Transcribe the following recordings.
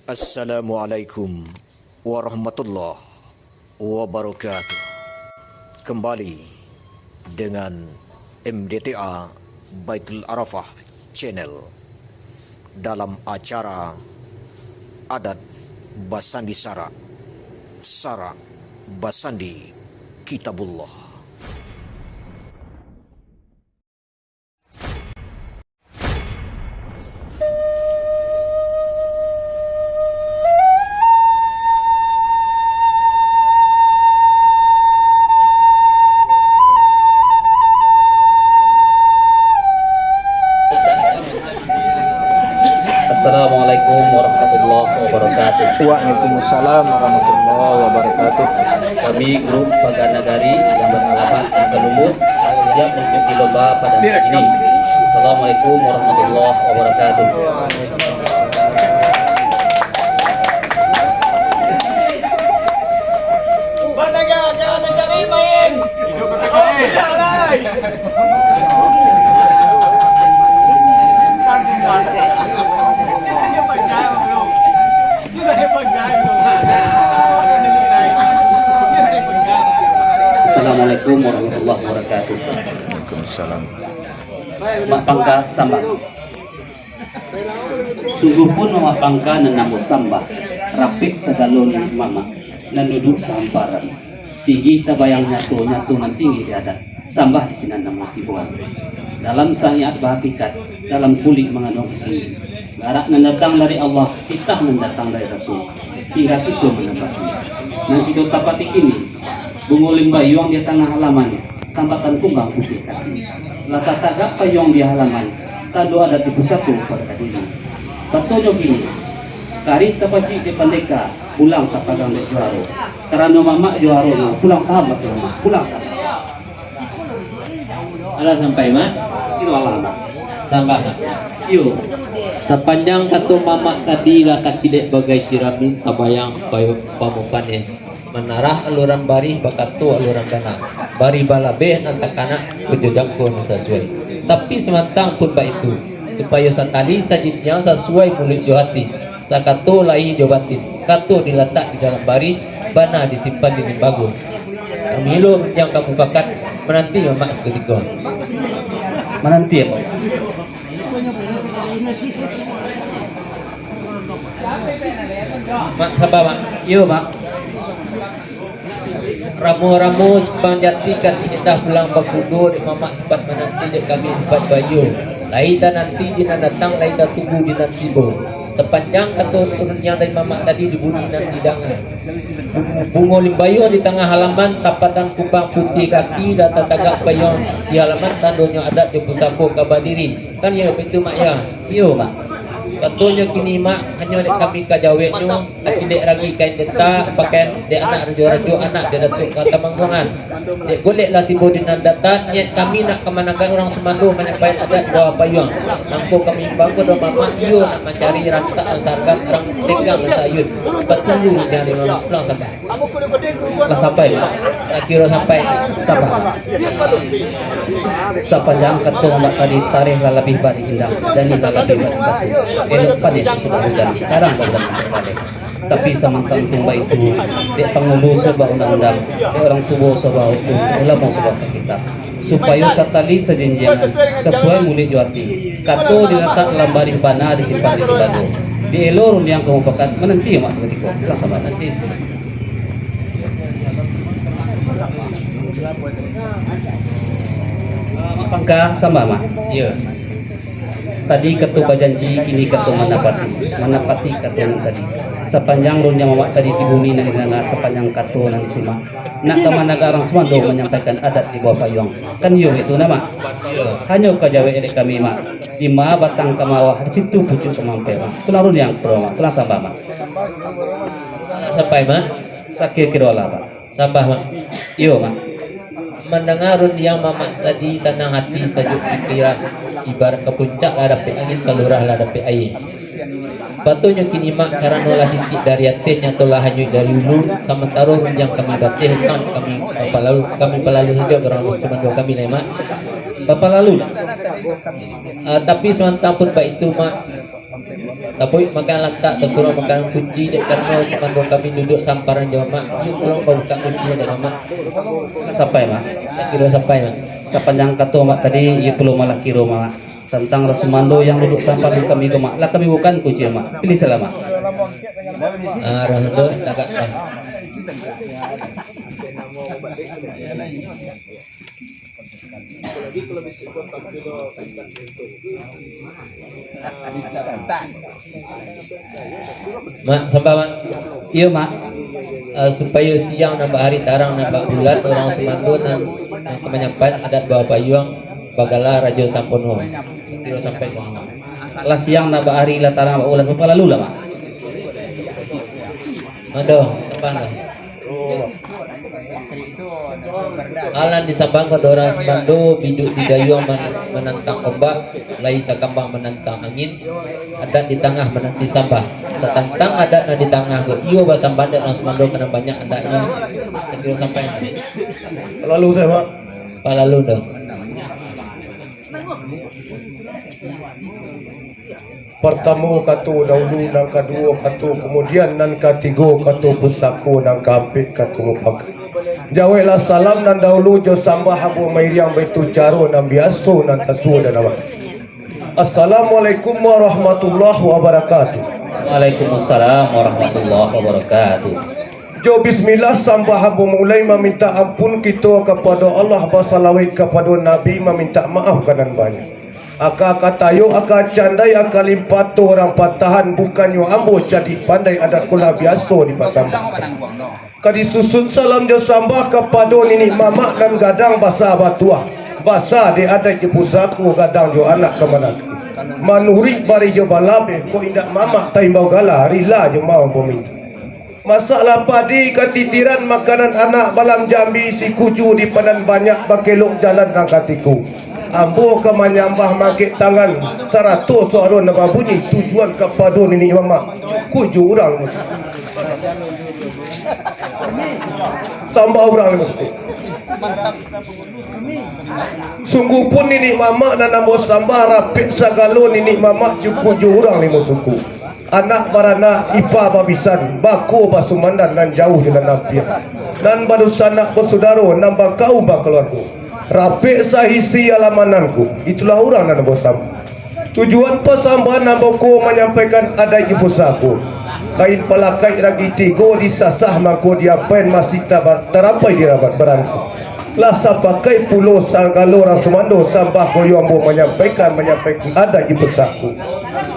Assalamualaikum warahmatullahi wabarakatuh. Kembali dengan MDTA Baitul Arafah Channel dalam acara Adat Basandi Sara Basandi Kitabullah. Assalamualaikum warahmatullahi wabarakatuh. Waalaikumsalam warahmatullahi wabarakatuh. Kami grup Pagar Nagari yang beralamat di Kalumbu siap mengikuti lomba pada hari ini. Assalamualaikum warahmatullahi wabarakatuh. Assalamualaikum warahmatullahi wabarakatuh. Waalaikumsalam. Mak pangka sambah. Sungguh pun mama pangka nanamu sambah. Rapik segalon mama. Nanuduk sahamparan. Tinggi tabayang nyatu nan tinggi di adat. Sambah di sini namu tibuan. Dalam sangiat bahagikat. Dalam kulit mengandung isi. Garak mendatang dari Allah. Titah mendatang dari Rasul. Hingga itu menempati. Nanti itu tapati ini. Bungo limbayong di tengah halaman, tambatan kumbang putih kaki. Lata tagak payong di halaman, tado ada di pusatku pada kadini. Patujo kini, kari tapaci di pandeka, pulang tapagang di juaro. Karena mama juaro, pulang tamat mama, pulang sana. Ala sampai mah, Itu alamat. sambah. Yo, Sepanjang kata mama tadi lakat tidak bagai ciramin tabayang bayu pamukane. Menarah aluran bari bakatu aluran kana. Bari balabe nantakana kejojangku sesuai. Tapi semantang pun baik itu supaya sekali sajidnya sesuai mulut johati. Sakato lai jobatin. Kato diletak di dalam bari, bana disimpan di bagus. Kamilu yang kamu kakat menanti mama seketika. menanti ya Pak. Mak sabar mak. Yo Mak. Ramu-ramu sepang jati kati indah pulang bakudo di mamak sempat menanti di kami sempat bayu. Laita nanti jina datang laita tunggu di nanti bo. Sepanjang kata turun yang dari mamak tadi dibunyi dan hidangan. Bungo limbayo di tengah halaman tapatan kubang putih kaki data tagak payong di halaman tandonya adat di pusako kabadiri. Kan ya itu mak ya. Yo Mak. Katanya kini mak hanya dek kami kajawek nyo aki dek ragi kain deta pakaian dek anak rajo-rajo anak dek datuk kata manggungan dek golek lah tiba di data niat kami nak kemanakan orang semando menyampaikan adat bawa payung nangko kami bangko do mama iyo nak mencari rantak sargam orang tegang sayun betul dari orang pulang sampai Lah sampai tak kira sampai sabar. Sepanjang ketua Mbak tadi tarikh lah lebih baik indah dan ini lebih baik kasih. Elok pada sudah hujan sekarang baru balik. Tapi semantang tumba itu di pengubu sebuah undang-undang, di orang tubuh sebuah hukum, ulama sebuah sekitar. Supaya satali sejenjangan sesuai mulut juarti. Kato diletak dalam baring bana disimpan di batu. Di elorun yang kamu pekat menanti mak seperti kau. Rasa nanti. Pangka sama mak. iya Tadi ketua janji, kini ketua menapati ketua yang tadi. Sepanjang runnya mamak tadi di bumi nang sepanjang ketua nang simak. Nak kemana orang semua do menyampaikan adat di bawah payung. Kan yo itu nama. Hanya kajawe elek kami mak. Lima batang kemawah di situ pucuk kemampe mak. Tulah run yang pro mak. Tulah sampah mak. sampai mak Sakir kirola mak. sampah mak Yo mak. mendengar yang mama tadi senang hati sejuk pikiran ibarat ke puncak lah dapat angin kelurah lah dapat air Batunya kini mak karena nolah hintik dari atin yang telah hanyut dari hulu sementara yang kami batih kan kami pelalu saja orang cuma dua kami lah mak. Bapak lalu Tapi sementara pun baik itu mak Tapi makan lantak terkurang makan kunci dek karena semandung kami duduk samparan jawab mak. Yuk pulang buka kunci dek mak. Sampai mak. Tak kira sampai mak. Sepanjang kata mak tadi, ia perlu malah kira mak tentang Rasulmando yang duduk samping kami mak. Lah kami bukan kunci mak. Pilih salah mak. Rasulmando agak. Mak sampai mak. Iya mak. Supaya siang nambah hari tarang nambah bulan orang semandun dan kemenyampaian adat bawa payung bagala rajo sampono kira sampai mak. Lah siang nambah hari lah tarang ulan berapa lalu lah mak. Aduh, sabang lah. Alan di Sabang Kodora Semandu biduk di dayung menantang ombak, lai takambang menantang angin, adat di tengah menanti sambah. Setantang adat di tengah ke iyo bahasa bandar orang Semandu kena banyak adatnya. Sekira sampai Lalu saya Pak. lalu dong. Pertama katu dahulu nang kedua katu kemudian nan ketiga katu pusaku nang kampik katu mupakai. Jawailah salam nan dahulu jo sambah habu mairiang baitu caro nan biaso nan tasu dan awak. Assalamualaikum warahmatullahi wabarakatuh. Waalaikumsalam warahmatullahi wabarakatuh. Jo bismillah sambah habu mulai meminta ampun kita kepada Allah bersalawat kepada Nabi meminta maaf kanan banyak. Aka katayo aka candai aka limpato orang patahan bukannya ambo jadi pandai adat kula biasa di pasambah. Kadi susun salam jo sambah kepada nini mamak dan gadang basa batua. Basa di adat je pusaku gadang jo anak kemana. Manuri bari jo balabe ko indak mamak taimbau gala rila jo mau peminta. Masalah padi ketitiran makanan anak balam Jambi si kuju di padan banyak bakelok jalan rangkatiku. Ambo ke menyambah makik tangan 100 soalan nama bunyi tujuan kepada nini mamak. Kuju orang ni. Sambah orang ni mesti. Sungguh pun nini mamak dan ambo sambah rapik sagalo nini mamak cukup orang ni musuku. Anak barana ipa babisan bako basumandan dan jauh jalan nampir dan baru sanak bersaudara nambah kau keluarga rapik sahisi alamananku itulah orang dan bosam tujuan pesambahan nambahku menyampaikan ada ibu saku kain pelakai ragi tigo disasah mangku diapain masih terapai dirabat beranku lasa pakai pulau Sanggalo Rasumando sambah koyombo menyampaikan ada ibu saku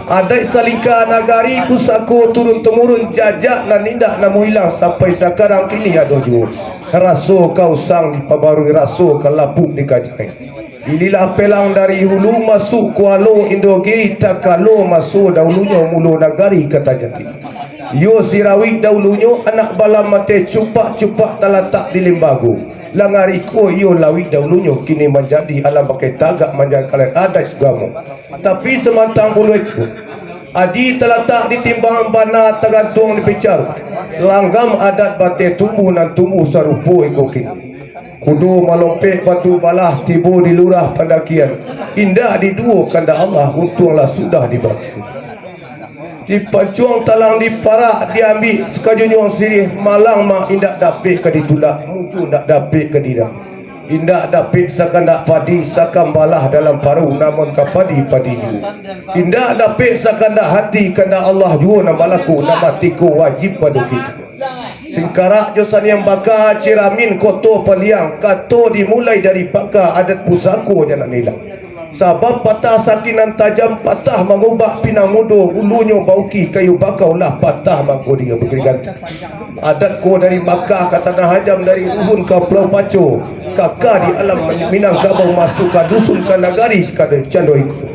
ada salingka nagari pusaku turun temurun jajak dan indah namu hilang sampai sekarang kini ada juga raso kau sang dipabarui raso kelapuk dikajai. Inilah pelang dari hulu masuk kualo Indogiri takalo masuk dahulunya mulu nagari kata jati. Yo sirawi dahulunya anak balam mate cupak-cupak talatak di lembagu. Langariko yo lawi dahulunya kini menjadi alam pakai tagak menjadi kalian adat gamu. Tapi semantang bulu itu adi terletak di timbangan bana tergantung di picar langgam adat batik tumbuh dan tumbuh sarupo ikokin kudu melompek batu balah tibu di lurah pendakian indah di dua kanda Allah untunglah sudah dibagi di pacuang talang di parak diambil sekajunyong sirih malang mak indak dapik ke ditulak muncul ndak dapik ke didang indak dapik sakandak padi sakam balah dalam paru namun kapadi padi juga indak dapik sakandak hati kanda Allah juga nama laku nama tiku wajib pada kita singkarak josan yang bakar ciramin koto peliang kato dimulai dari bakar adat pusaku jangan hilang sabab patah sakinan tajam patah mengubah pinang mudo ulunya bauki kayu bakau lah patah mangko dia bergerigan adat ko dari Makkah ke Tanah Hajam dari Uhun ke Pulau Pacu kakak di alam Minangkabau masuk ke dusun ke nagari ke Candoiku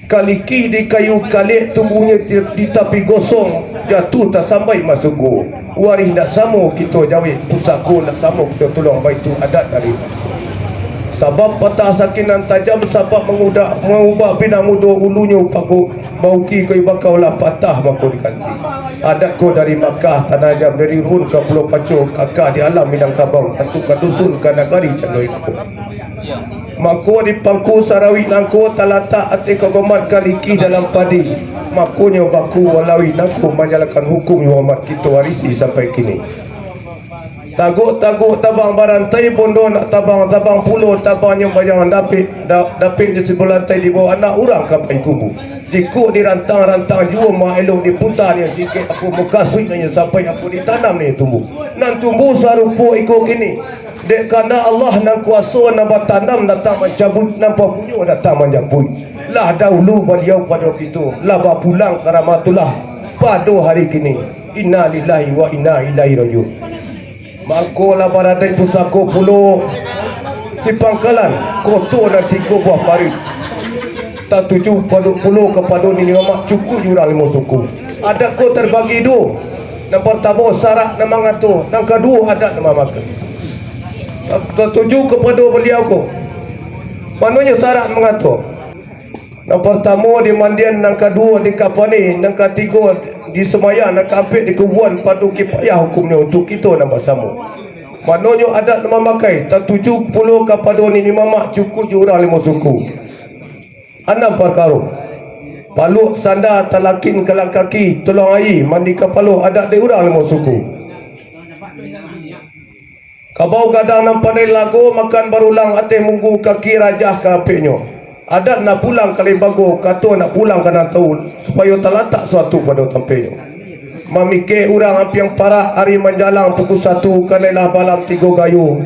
kaliki di kayu kalik tumbuhnya di tapi gosong jatuh tak sampai masuk go waris tak sama kita jawab pusaku tak sama kita tolong baitu adat dari sabab patah sakinan tajam sabab mengubah pinang muda ulunya paku bauki kayu bakau lah patah mako diganti adat ko dari Makkah Tanah Hajam dari Run ke Pulau Pacu kakak di alam Minangkabau masuk ke dusun ke nagari Candoiku Mako di pangku sarawi nangko talata ati kagomat kaliki dalam padi. Makonya baku walawi nangko menyalakan hukum yang amat kita warisi sampai kini. Taguk-taguk tabang barantai bondo nak tabang pulau tabangnya bayangan dapit di sebelah lantai di bawah anak orang kapai kubu. Jikuk di rantang-rantang jua mak elok diputar yang sikit aku mekasui nanya sampai aku ditanam ni tumbuh. Nan tumbuh sarupo ikut kini. Dek kerana Allah nan kuasa nampak tanam datang mencabut nampak punya datang menjabut. Lah dahulu beliau pada itu. Lah pulang karamatullah pada hari kini. Inna lillahi wa inna ilaihi rajiun. Mako lah baradai pusako pulau si pangkalan kotor dan 3 buah parit. Tak 7 pulau kepada ni mak cukup jurang 5 suku. Adat ko terbagi 2. Yang pertama syarat nama ngatur, yang kedua adat nama makan. Tuju kepada beliau ko. Mananya syarat mengatur. Yang pertama di mandian, yang kedua di kapani, yang ketiga di semayan, yang keempat di kubuan padu kipayah hukumnya untuk kita nama sama. Mananya adat nama makai. Tak 70 kepada ni mamak cukup jurang 5 suku. 6 perkara. Paluk sandar talakin kelang kaki tolong air mandi kepala adat dia orang 5 suku. Kabau gadang nam pandai lagu makan barulang ateh munggu kaki rajah ke apiknya. Adat nak pulang kali bago kata nak pulang kena tahu supaya terletak suatu pada tampilnya. Memikir orang api yang parah hari menjalang pukul 1 kanailah balam 3 gayu.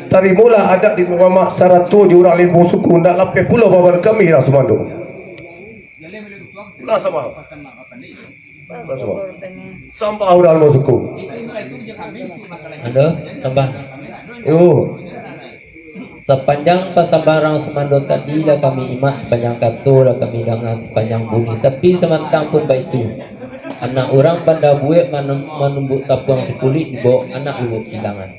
Tarimulah adat di Muhammad 100 orang 5 suku nak lapis pulau babar kami dah semandung. Lah sama. Sampah orang 5 suku. Ada sambah. Yo. Sepanjang pasabarang semando tadi lah kami imat sepanjang katu lah kami dengar sepanjang bumi. Tapi semantang pun baik tu. Anak orang pada buat menumbuk tapuang sekulit dibawa anak lubuk hilangan.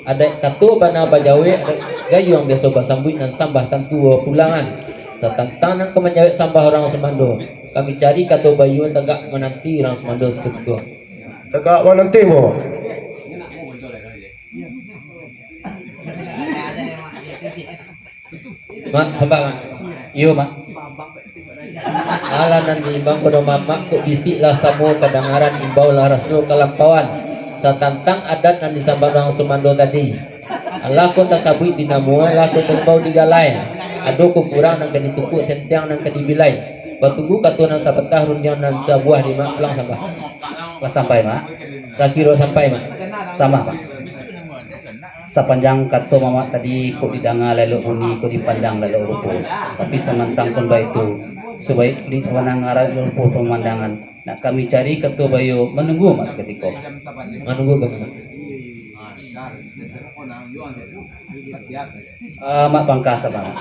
Ada katu bana bajawe ada gayu yang biasa basambut dan sambah tentu pulangan. Setantang yang kemenjawab sambah orang semando. Kami cari katu bayu tegak menanti orang semando seketika. Tegak menanti mo. Mak sambah mak. Iyo mak. Ala nan imbang pada mamak kok bisiklah samo kedengaran imbau lah rasul kelampauan. Satantang adat nan disambah orang semando tadi. Allah ko tasabui dinamua, Allah ko tembau digalai. Ado ko kurang nang kadi tukuk sentiang nang kadi bilai. Batugu katu nang sabetah runjang nang sabuah di mak pulang sambah. Pas sampai mak. Sakiro sampai mak. Sama mak. Sepanjang kata mama tadi kok didengar lalu uni kok dipandang lalu rupo. Tapi semantang pun baik itu sebaik di sepanjang arah rupo pemandangan. Nak kami cari kata bayu menunggu mas ketika. Menunggu kami. Mak bangkas apa mak?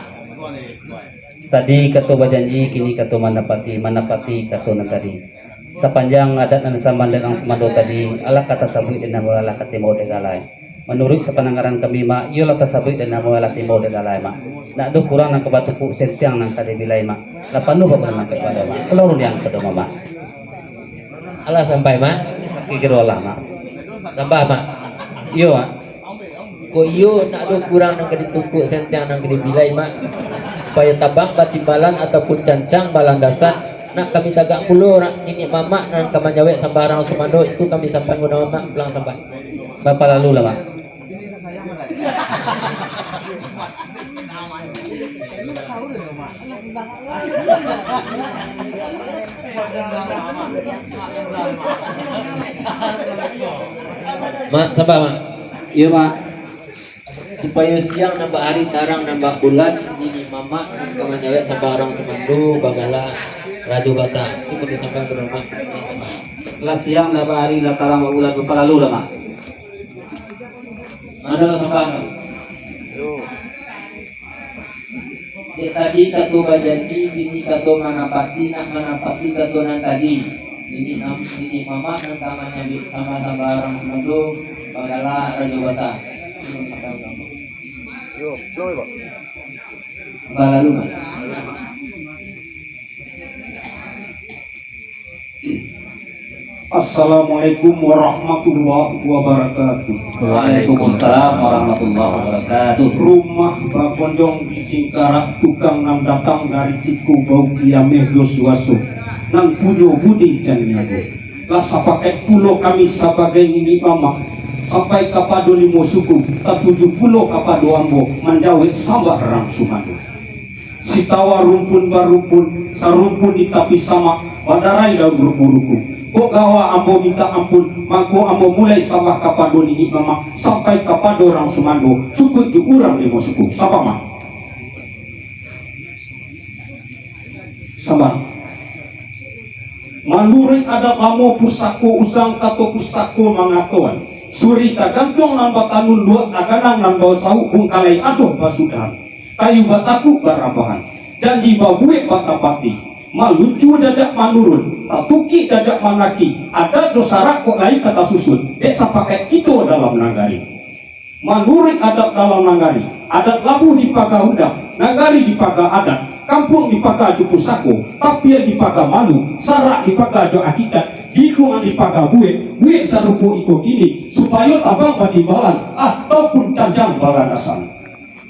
Tadi kata berjanji kini kata manapati kata nan tadi. Sepanjang adat dan samban dan semado tadi ala kata sabut dan nama ala kata mau degalai. Menurut sepanangaran kami mak, ialah tasabik dan nama ala timau degalai mak. Nak do kurang nang kebatuku sentiang nang kade bilai mak. Lapan do apa nang kepada mak. Keluar yang kedua mak. Allah sampai mak. Kikiro lah mak. Sambah mak. Iyo mak. Ko iyo nak do kurang nang kadi tukuk sentiang nang kadi bilai mak. Supaya tabang batimbalan ataupun cancang balang dasar nak kami tagak puluh orang ini mamak dan kamanyawek sambarang sumando itu kami sampai guna mamak pulang sampai. Bapak lalu lah mak. Mak sabar mak. Iya mak. Supaya siang nambah hari tarang nambah bulan ini mama kawan cewek sampai orang semandu bagala raju basah itu kami sampai ke rumah. Lah siang nambah hari lah tarang bulan bapak lalu lah mak. Mana sampai? Dek tadi katu bajanti ini katu manapati nak manapati katu nan tadi ini mama dan kawannya sama-sama orang semandu bagala raju basah. Yo, belum Pak. Lalu Mas. Assalamualaikum warahmatullahi wabarakatuh. Waalaikumsalam warahmatullahi wabarakatuh. Rumah Bakonjong di Singkarak tukang nam datang dari tiku bau kiameh dosuasu nang puyo budi dan niago. Lah sapakai pulau kami sebagai nini mama sampai kapado limo suku tatuju pulau kapado ambo mendawe sambah rang sumado. Sitawa rumpun barumpun sarumpun di tapi sama wadarai daun ruku-ruku. Kok gawa ambo minta ampun, mangko ambo mulai sambah kapado nini mama sampai kapado orang sumando cukup di urang limo suku. Sapa mah? Sabar. Manuri ada lamo pusako usang kato pusako mangatoan. Suri tagantong nan batanun dua aganang nan bau tahu bungkalai aduh basudahan. Kayu bataku barabahan. Janji babue batapati. Malucu dadak manurun, tatuki dadak manaki, ada dosa kok lain kata susun, sapakai kito dalam nagari. Manuri adat dalam nagari, adat labuh di paga udang, nagari di paga adat, kampung di paga jupusako, tapia di paga malu, sarak di paga jo akikat, dikungan di paga buwe sarupu iko ini, supaya tabang batibalan, ataupun canjang baladasan.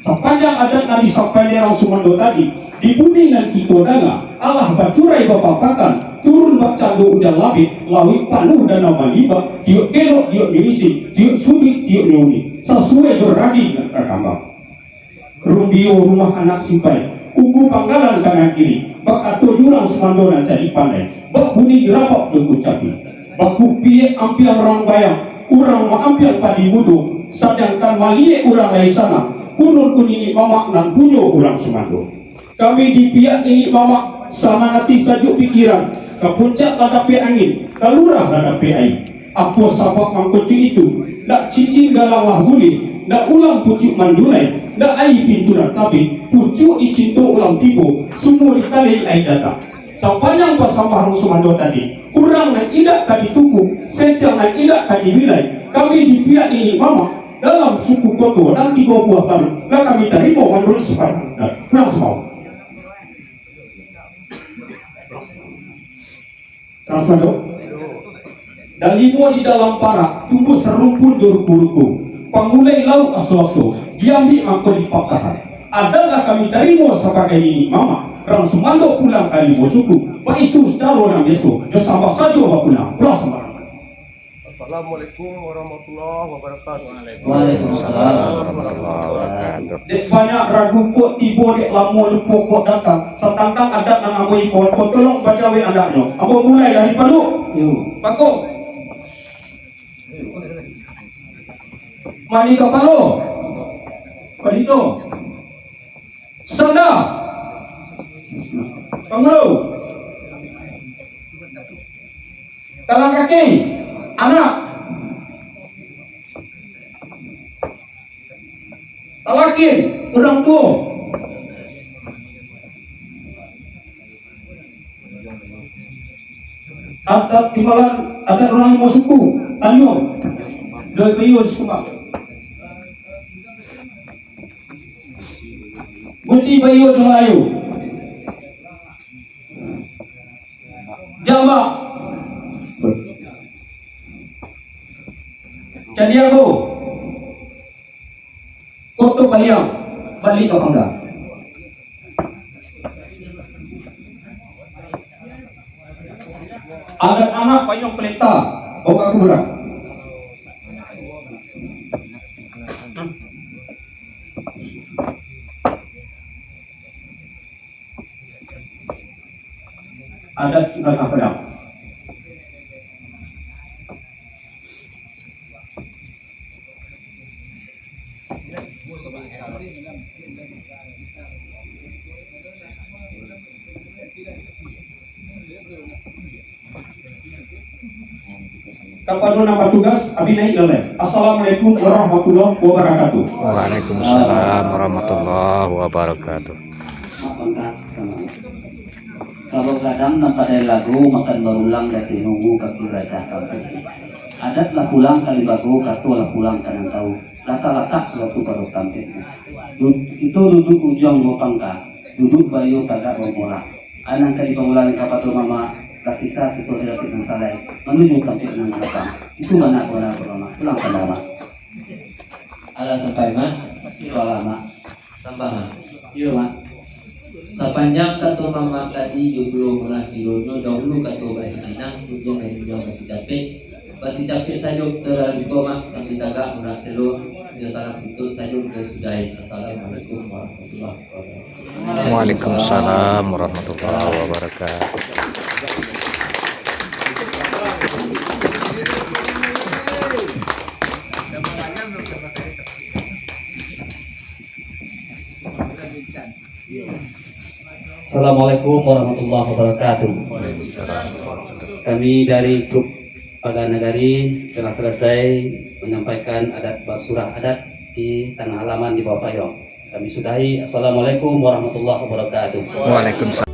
Sepanjang adat nadi sampai nerang sumando tadi, di bumi dan kito danga Allah bacurai bapapakan turun bakcando udah labit lawi panuh dan nama liba diuk kelok diuk dirisi diuk sudit diuk nyuni sesuai beragi dan kakambang rumbio rumah anak simpai ugu panggalan kanan kiri bakato jurang semandonan cari pandai bak buni dirapok jengku capi baku pie ampiang orang bayang urang maampiang padi budu sedangkan malie urang lain sana kunur kunini mamak nan punyo urang semando. Kami di pihak ini mama sama nanti sajuk pikiran ke puncak hadapi angin kalurah hadapi air apa sabak mangkucu itu nak cicing galang lah guli nak ulang pucuk mandulai nak air pincuran tapi pucuk icinto ulang tibo semua dikali air datang sepanjang pasambah rusumando tadi kurang dan tidak tadi tuku sedang dan tidak tadi wilai kami di pihak ini mama dalam suku koto dan 3 buah tahun dan kami terima menurut sekarang dan langsung Transmado. Dan limo di dalam parak tumbuh serumpun ruku-ruku. Pangulai laut aso-aso diambil angko di pakahan. Adalah kami terima sebagai ini mama. Rang sumando pulang kali suku. Pak itu sedaro nang yeso. Jo sambah saja wa pulang. Pulang sembarang. Assalamualaikum warahmatullahi wabarakatuh. Waalaikumsalam warahmatullahi wabarakatuh. Dek banyak ragu kok tibo dek lamo lupo kok datang. Setangkang adat nang amoi kok tolong bacawe anaknya. Apa mulai dari palu? Pako. Mani kapalo. Palito. Sada. Pangulu. Talang kaki. Anak talakin orang tua atap timalan ada orang mau suku tanyo dari bayu suku guci bayu Melayu Jawa Candiago Koto Bayang balik ke Pangga ada anak payung pelita oka kubra ada Naga Pedang Kapado nama tugas abi naik dalem. Assalamualaikum warahmatullahi wabarakatuh. Waalaikumsalam warahmatullahi wabarakatuh. Kalau kadang pada lagu makan berulang dan nunggu kaki raja kampung. Adatlah pulang kali bago katulah pulang kanang tahu. Lata-lata suatu baru tampil. Itu duduk ujung gopangka, duduk bayu kagak bomola. Anang kali pengulangan kapatu mama Kakisa situ relatif ng salay menuju kampik ng harapan. Itu mana wala pulang kendama. Ala sampai mak Itu alama. tambahan. Iya mak. Sepanjang katu mama tadi jublo mulah dirono dahulu katu basi inang ujung dari ujung basi capek sayuk terlalu koma sampai tagak mulah selo dia salam itu sayuk ke sudai. Assalamualaikum warahmatullahi wabarakatuh. Waalaikumsalam warahmatullahi wabarakatuh. Assalamualaikum warahmatullahi wabarakatuh. Kami dari grup Pada Nagari telah selesai menyampaikan adat basurah adat di tanah halaman di Bawah Payung. Kami sudahi. Assalamualaikum warahmatullahi wabarakatuh. Waalaikumsalam.